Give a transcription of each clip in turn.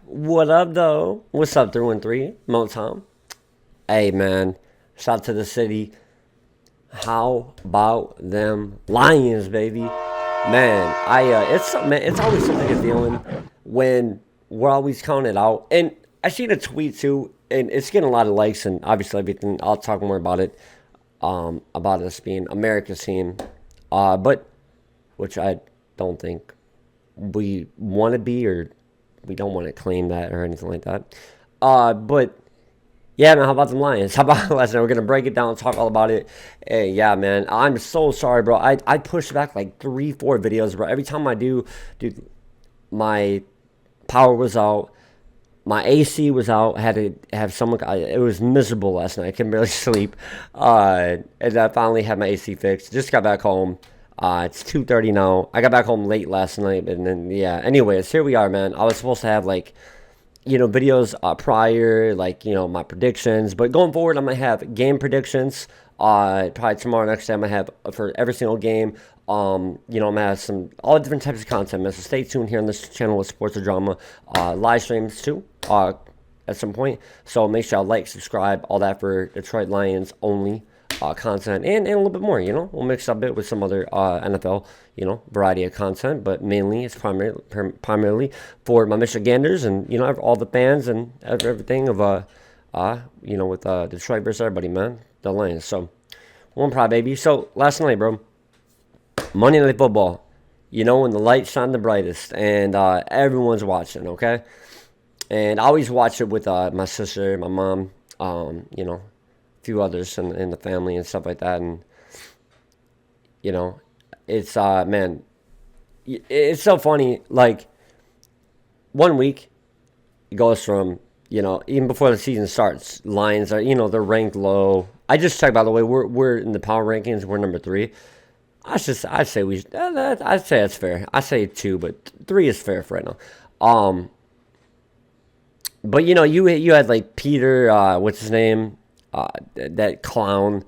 What up, though? What's up, 313? Mo Tom. Hey, man. Shout out to the city. How about them Lions, baby? Man, it's always such a good feeling when we're always counted out. And I seen a tweet too, and it's getting a lot of likes and obviously everything. I'll talk more about it, about us being America's team, but which I don't think we want to be, or we don't want to claim that or anything like that. But yeah, man, how about the Lions? How about last night? We're gonna break it down, talk all about it. Hey, yeah, man, I'm so sorry, bro. I pushed back like 3, 4 videos, bro. Every time I do, dude, my power was out. My AC was out. Had to have someone. It was miserable last night. I couldn't barely sleep. And I finally had my AC fixed. Just got back home. It's 2:30 now. I got back home late last night, and then yeah. Anyways, here we are, man. I was supposed to have like videos prior, like my predictions. But going forward, I'm gonna have game predictions. Probably tomorrow, next time I have for every single game. I'm gonna have some all different types of content, man. So stay tuned here on this channel with sports or drama, live streams too. At some point. So make sure y'all like, subscribe, all that for Detroit Lions only content and a little bit more. We'll mix up it with some other NFL, variety of content, but mainly it's primarily for my Michiganders and all the fans and everything of with Detroit versus everybody, man, the Lions. So one pride, baby. So last night, bro, Monday Night Football. When the lights shine the brightest and everyone's watching, okay? And I always watch it with my sister, my mom, a few others in the family and stuff like that. And, it's, man, it's so funny. Like, one week, it goes from, even before the season starts, Lions are, they're ranked low. I just checked, by the way, we're in the power rankings, we're number 3. I'd say that's fair. I say 2, but 3 is fair for right now. But you had like Peter, what's his name, that clown,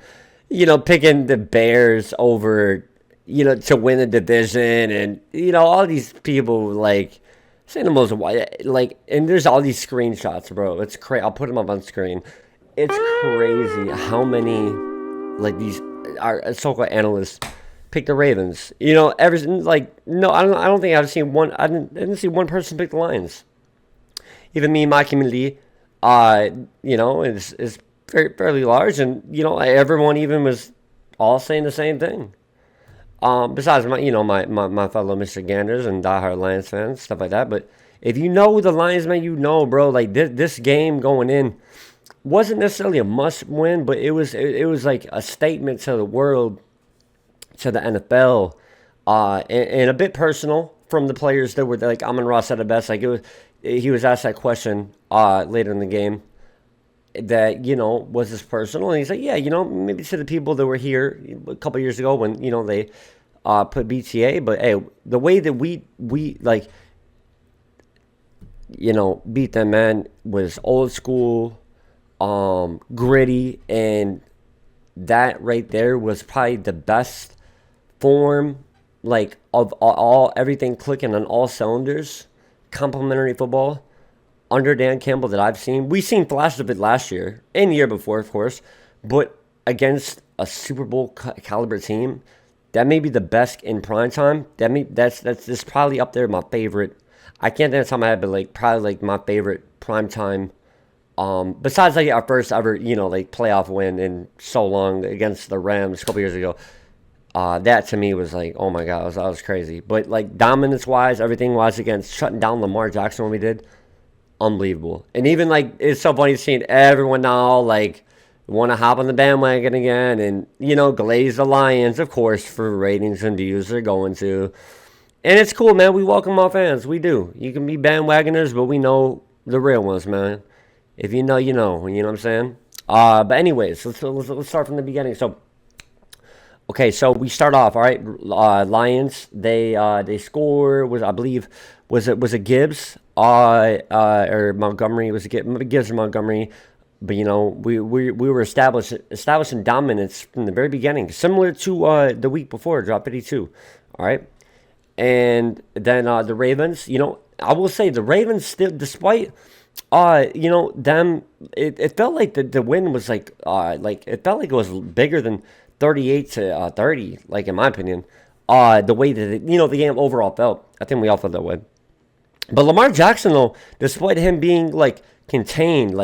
picking the Bears over, to win the division, and all these people like saying the most like, and there's all these screenshots, bro. It's crazy. I'll put them up on screen. It's crazy how many like these are so-called analysts pick the Ravens. Everything like no, I don't think I've seen one. I didn't see one person pick the Lions. Even me, my community, is fairly large, and everyone even was all saying the same thing. Besides my fellow Michiganders and diehard Lions fans, stuff like that. But if you know the Lions, man, bro, like this game going in wasn't necessarily a must win, but it was like a statement to the world, to the NFL, and a bit personal from the players that were like Amon-Ra said it best. Like he was asked that question later in the game that was this personal, and he's like, yeah, maybe to the people that were here a couple years ago when they put BTA, but hey, the way that we like beat them, man, was old school, gritty, and that right there was probably the best form, like of all everything clicking on all cylinders, complimentary football under Dan Campbell that I've seen. We've seen flashes of it last year and the year before, of course, but against a Super Bowl caliber team, that may be the best in prime time. That's probably up there my favorite. I can't think of the time I had, but like probably like my favorite prime time. Besides like our first ever like playoff win in so long against the Rams a couple years ago. That to me was like, oh my God, that was crazy. But like dominance wise, everything wise, against shutting down Lamar Jackson when we did, unbelievable. And even like it's so funny seeing everyone now like want to hop on the bandwagon again and glaze the Lions, of course, for ratings and views they're going to. And it's cool, man. We welcome our fans. We do. You can be bandwagoners, but we know the real ones, man. If you know, you know. You know what I'm saying? But anyways, let's start from the beginning. So. Okay, so we start off. All right, Lions. They score. I believe was it Gibbs or Montgomery? Was it Gibbs or Montgomery? But we were establishing dominance from the very beginning, similar to the week before, drop 52. All right, And then the Ravens, I will say the Ravens still, despite them, it felt like the win was like it felt like it was bigger than 38 to 30, like in my opinion. The way that the game overall felt, I think we all felt that way. But Lamar Jackson, though, despite him being like contained,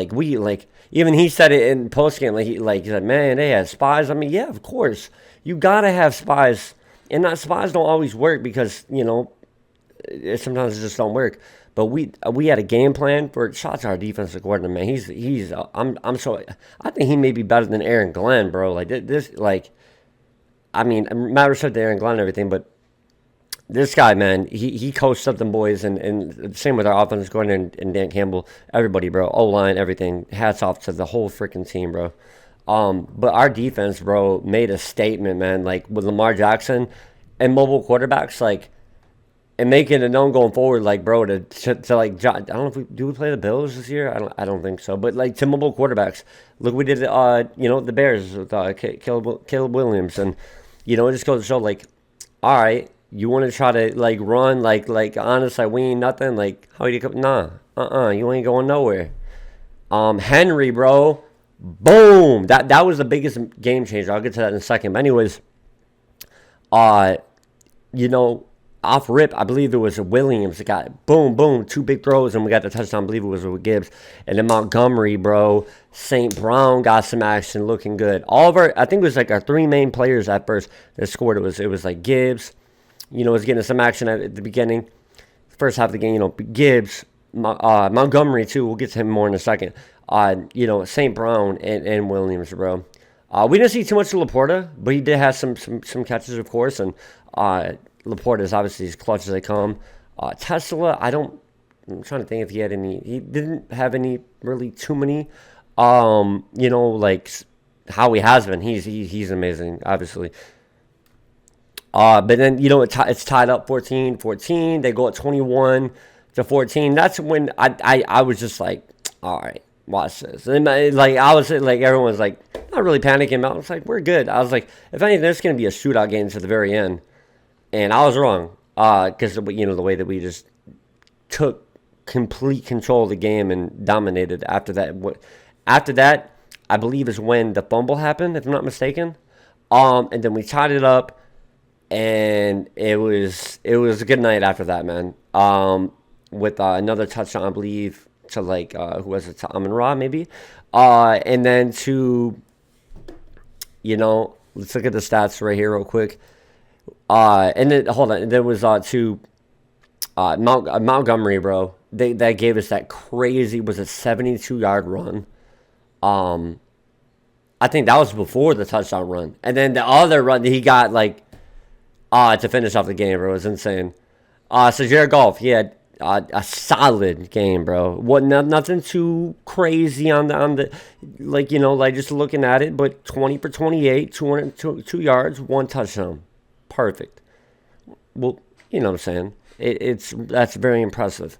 even he said it in post game, he said, man, they had spies. I mean, yeah, of course, you gotta have spies, and that spies don't always work because sometimes it just don't work. But we had a game plan for shots our defensive coordinator, man. I think he may be better than Aaron Glenn, bro. Like this, I mean, matter of fact, Aaron Glenn and everything, but this guy, man, he coached up them boys, and same with our offense coordinator and Dan Campbell, everybody, bro, O-line, everything. Hats off to the whole freaking team, bro. But our defense, bro, made a statement, man. Like with Lamar Jackson and mobile quarterbacks, like, and making it known going forward, like, bro, to like, I don't know if we play the Bills this year. I don't think so. But like to mobile quarterbacks, look, we did the Bears with Caleb Williams, and it just goes to show, like, all right, you want to try to like run, like honest, like we ain't nothing, like how you come? Nah, you ain't going nowhere. Henry, bro, boom, that was the biggest game changer. I'll get to that in a second. But anyways, uh, you know, off rip, I believe it was Williams that got boom, boom, two big throws, and we got the touchdown. I believe it was with Gibbs. And then Montgomery, bro, St. Brown got some action, looking good. All of our, I think it was like our three main players at first that scored. It was like Gibbs, was getting some action at the beginning, first half of the game. Gibbs, Montgomery too. We'll get to him more in a second. St. Brown and Williams, bro. We didn't see too much of Laporta, but he did have some catches, of course, and Laporta is obviously as clutch as they come. Tesla, I'm trying to think if he had any. He didn't have any really too many. Like how he has been. He's amazing, obviously. But then it's tied up 14-14. They go at 21-14. That's when I was just like, all right, watch this. And I was like, everyone's like not really panicking. I was like, we're good. I was like, if anything, this is gonna be a shootout game to the very end. And I was wrong, because the way that we just took complete control of the game and dominated after that. After that, I believe is when the fumble happened, if I'm not mistaken. And then we tied it up, and it was a good night after that, man. With another touchdown, I believe, to who was it, to Amon-Ra maybe, and then to let's look at the stats right here real quick. And then hold on. There was to Montgomery, bro. That gave us that crazy, was a 72-yard run. I think that was before the touchdown run, and then the other run that he got to finish off the game, bro, was insane. So Jared Goff, he had a solid game, bro. Nothing too crazy on the just looking at it, but 20 for 28, 202 yards, one touchdown. Perfect. Well, you know what I'm saying? That's very impressive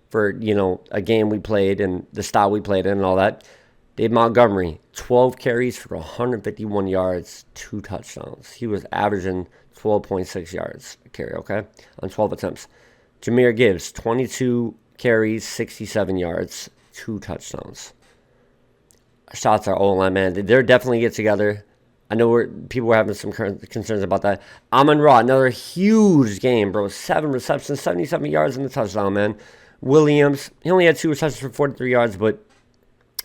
for, a game we played and the style we played in and all that. Dave Montgomery, 12 carries for 151 yards, 2 touchdowns. He was averaging 12.6 yards a carry, okay, on 12 attempts. Jahmyr Gibbs, 22 carries, 67 yards, 2 touchdowns. Shots are O-line, man. They're definitely get together. I know people were having some concerns about that. Amon-Ra, another huge game, bro. 7 receptions, 77 yards in the touchdown, man. Williams, he only had 2 receptions for 43 yards, but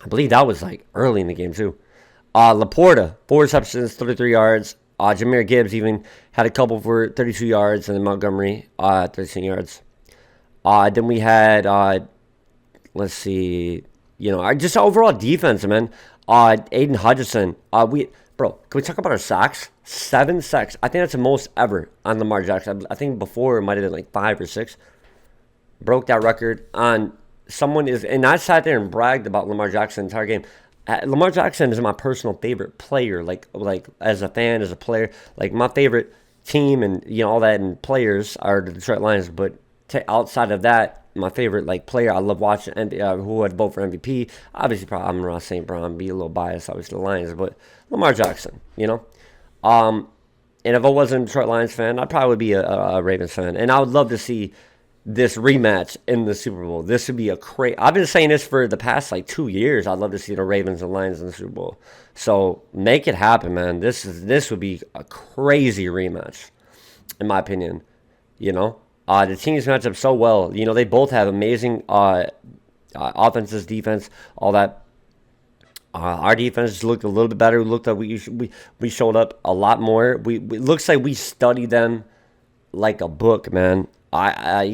I believe that was early in the game too. Laporta, 4 receptions, 33 yards. Jahmyr Gibbs even had a couple for 32 yards, and then Montgomery, 13 yards. Then we had, let's see, our just overall defense, man. Aiden Hutchinson, Bro, can we talk about our sacks? 7 sacks. I think that's the most ever on Lamar Jackson. I think before it might have been 5 or 6. Broke that record on and I sat there and bragged about Lamar Jackson the entire game. Lamar Jackson is my personal favorite player, like as a fan, as a player. My favorite team and all that and players are the Detroit Lions. But outside of that, my favorite player I love watching, and who I'd vote for MVP. Obviously, probably Amon-Ra St. Brown. Be a little biased, obviously the Lions, but Lamar Jackson. And if I wasn't a Detroit Lions fan, I probably would be a Ravens fan. And I would love to see this rematch in the Super Bowl. This would be a crazy. I've been saying this for the past like 2 years. I'd love to see the Ravens and Lions in the Super Bowl. So make it happen, man. This would be a crazy rematch, in my opinion. The teams match up so well. They both have amazing offenses, defense, all that. Our defense looked a little bit better. We looked like we showed up a lot more. It looks like we studied them like a book, man. Our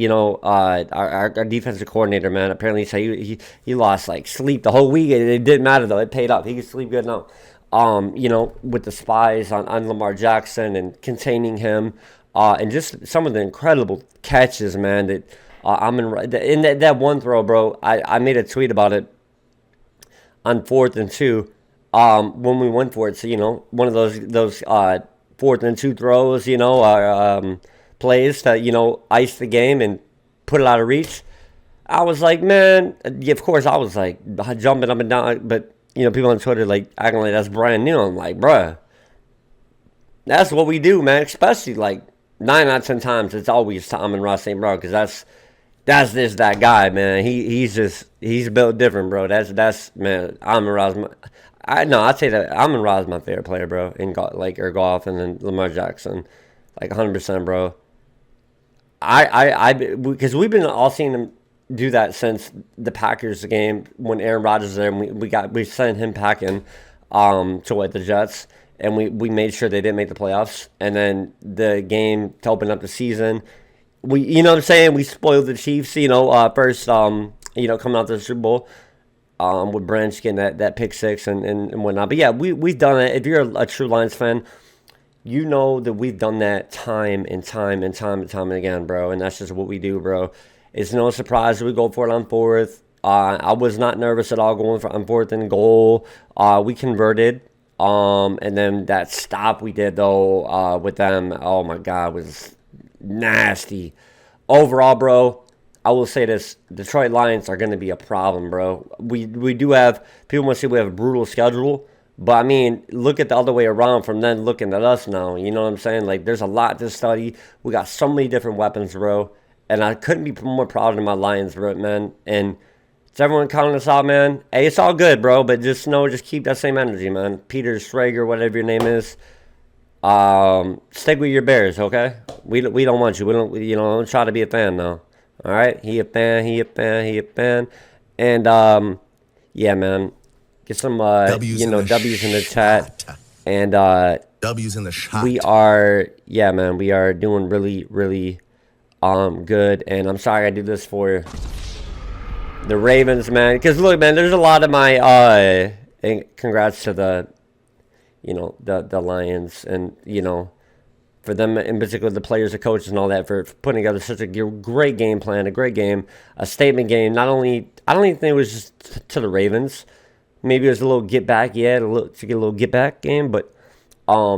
defensive coordinator, man, apparently said he lost like sleep the whole week. It didn't matter though. It paid off. He could sleep good now. With the spies on Lamar Jackson and containing him, and just some of the incredible catches, man. That in that one throw, bro. I made a tweet about it on 4th and 2, when we went for it. So, one of those 4th and 2 throws, plays that, ice the game and put it out of reach. I was like, man, yeah, of course I was like jumping up and down, but, people on Twitter like acting like that's brand new. I'm like, bruh, that's what we do, man. Especially like 9 out of 10 times, it's always Tom and Ross St. Brown, because that's just that guy, man. He's built different, bro. That's man. Amon-Ra's I'd say that Amon-Ra's my favorite player, bro. In golf, and then Lamar Jackson, like 100%, bro. Because we've been all seeing him do that since the Packers game when Aaron Rodgers was there, and we sent him packing, to the Jets, and we made sure they didn't make the playoffs, and then the game to open up the season. You know what I'm saying? We spoiled the Chiefs, first, coming out to the Super Bowl, with Branch getting that pick six and whatnot. But yeah, we've done it. If you're a true Lions fan, you know that we've done that time and time again, bro. And that's just what we do, bro. It's no surprise that we go for it on 4th. I was not nervous at all going on 4th and goal. We converted. And then that stop we did, though, with them, oh my God, was nasty. Overall, bro, I will say this: Detroit Lions are going to be a problem, bro. We do have, people want to say we have a brutal schedule, but I mean, look at the other way around from them looking at us now. You know what I'm saying? Like, there's a lot to study. We got so many different weapons, bro, and I couldn't be more proud of my Lions, bro, man. And it's everyone counting us out, man. Hey, it's all good, bro, but just keep that same energy, man. Peter Schrager, whatever your name is. Stick with your Bears, okay? We don't want you. We don't try to be a fan now. All right? He a fan. And yeah, man. Get some W's in the chat. And W's in the shot. We are doing really, really good. And I'm sorry I do this for the Ravens, man. Because look, man, there's a lot of my and congrats to the Lions, and, for them in particular, the players, the coaches, and all that, for putting together such a great game plan, a great game, a statement game. Not only, I don't even think it was just to the Ravens. Maybe it was a little get back, to get a little get back game, but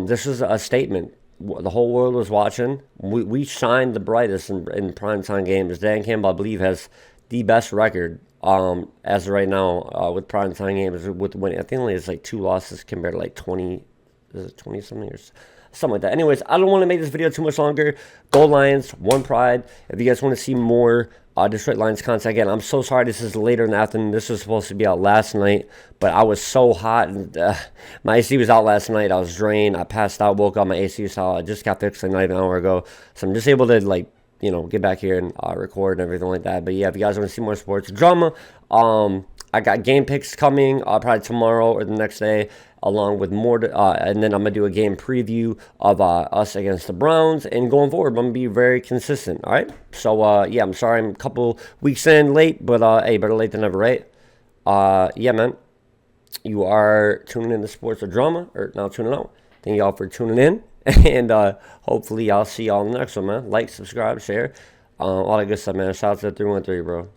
this was a statement. The whole world was watching. We shined the brightest in primetime games. Dan Campbell, I believe, has the best record as of right now with primetime games, with winning. I think only has like 2 losses compared to like 20, is it 20 something or something like that. Anyways, I don't want to make this video too much longer. Go Lions, one pride. If you guys want to see more Detroit Lions content, again, I'm so sorry this is later in the afternoon. This was supposed to be out last night, but I was so hot, and my AC was out last night. I was drained. I passed out, woke up, my AC was out. I just got fixed like not even an hour ago, so I'm just able to get back here and record and everything like that. But yeah, if you guys want to see more sports drama, I got game picks coming probably tomorrow or the next day, along with more, and then I'm going to do a game preview of us against the Browns, and going forward, I'm going to be very consistent, all right? So, yeah, I'm sorry I'm a couple weeks in late, but, hey, better late than never, right? Yeah, man, you are tuning in to Sports or Drama, or now tuning out. Thank y'all for tuning in, and hopefully I'll see y'all in the next one, man. Like, subscribe, share, all that good stuff, man. Shout out to the 313, bro.